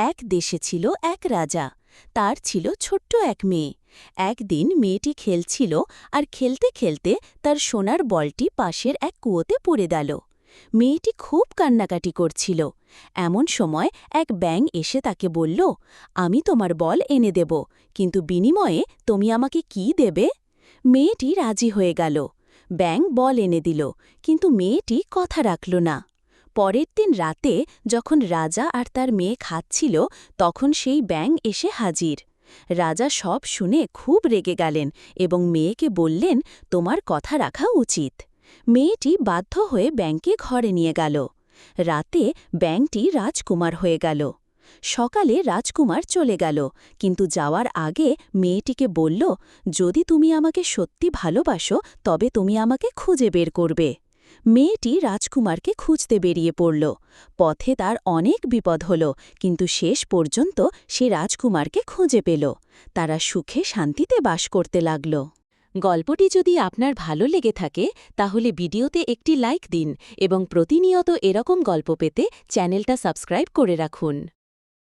এক দেশে ছিল এক রাজা। তার ছিল ছোট্ট এক মেয়ে। একদিন মেয়েটি খেলছিল, আর খেলতে খেলতে তার সোনার বলটি পাশের এক কুয়োতে পড়ে গেল। মেয়েটি খুব কান্নাকাটি করছিল। এমন সময় এক ব্যাঙ এসে তাকে বলল, আমি তোমার বল এনে দেব, কিন্তু বিনিময়ে তুমি আমাকে কি দেবে? মেয়েটি রাজি হয়ে গেল। ব্যাঙ বল এনে দিল, কিন্তু মেয়েটি কথা রাখল না। পরের দিন রাতে যখন রাজা আর তার মেয়ে খাচ্ছিল, তখন সেই ব্যাঙ এসে হাজির। রাজা সব শুনে খুব রেগে গেলেন এবং মেয়েকে বললেন, তোমার কথা রাখা উচিত। মেয়েটি বাধ্য হয়ে ব্যাঙকে ঘরে নিয়ে গেল। রাতে ব্যাঙটি রাজকুমার হয়ে গেল। সকালে রাজকুমার চলে গেল, কিন্তু যাওয়ার আগে মেয়েটিকে বলল, যদি তুমি আমাকে সত্যি ভালোবাসো তবে তুমি আমাকে খুঁজে বের করবে। মেয়েটি রাজকুমারকে খুঁজতে বেরিয়ে পড়ল। পথে তার অনেক বিপদ হল, কিন্তু শেষ পর্যন্ত সে রাজকুমারকে খুঁজে পেল। তারা সুখে শান্তিতে বাস করতে লাগল। গল্পটি যদি আপনার ভালো লেগে থাকে তাহলে ভিডিওতে একটি লাইক দিন এবং প্রতিনিয়ত এরকম গল্প পেতে চ্যানেলটা সাবস্ক্রাইব করে রাখুন।